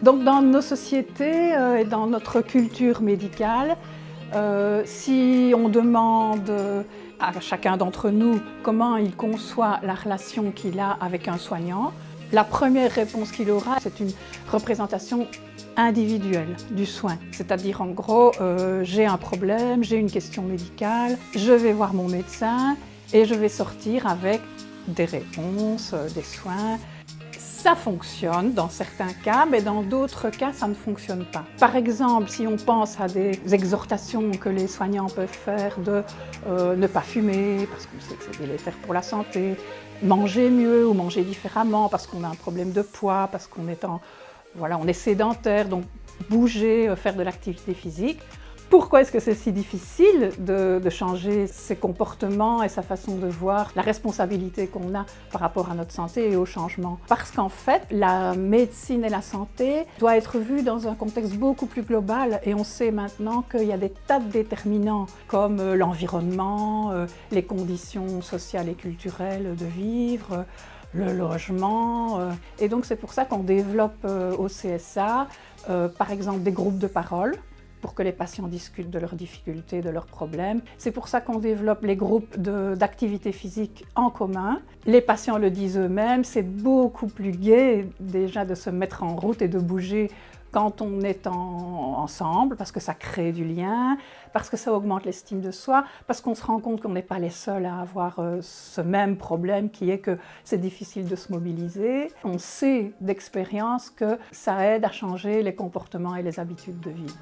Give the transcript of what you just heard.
Donc dans nos sociétés et dans notre culture médicale, si on demande à chacun d'entre nous comment il conçoit la relation qu'il a avec un soignant, la première réponse qu'il aura, c'est une représentation individuelle du soin. C'est-à-dire en gros, j'ai un problème, j'ai une question médicale, je vais voir mon médecin et je vais sortir avec des réponses, des soins. Ça fonctionne dans certains cas, mais dans d'autres cas, ça ne fonctionne pas. Par exemple, si on pense à des exhortations que les soignants peuvent faire de ne pas fumer, parce qu'on sait que c'est délétère pour la santé, manger mieux ou manger différemment parce qu'on a un problème de poids, parce qu'on est, on est sédentaire, donc bouger, faire de l'activité physique. Pourquoi est-ce que c'est si difficile de changer ses comportements et sa façon de voir la responsabilité qu'on a par rapport à notre santé et au changement? Parce qu'en fait, la médecine et la santé doivent être vues dans un contexte beaucoup plus global et on sait maintenant qu'il y a des tas de déterminants comme l'environnement, les conditions sociales et culturelles de vivre, le logement. Et donc c'est pour ça qu'on développe au CSA, par exemple, des groupes de parole pour que les patients discutent de leurs difficultés, de leurs problèmes. C'est pour ça qu'on développe les groupes d'activité physique en commun. Les patients le disent eux-mêmes, c'est beaucoup plus gai déjà de se mettre en route et de bouger quand on est ensemble, parce que ça crée du lien, parce que ça augmente l'estime de soi, parce qu'on se rend compte qu'on n'est pas les seuls à avoir ce même problème qui est que c'est difficile de se mobiliser. On sait d'expérience que ça aide à changer les comportements et les habitudes de vie.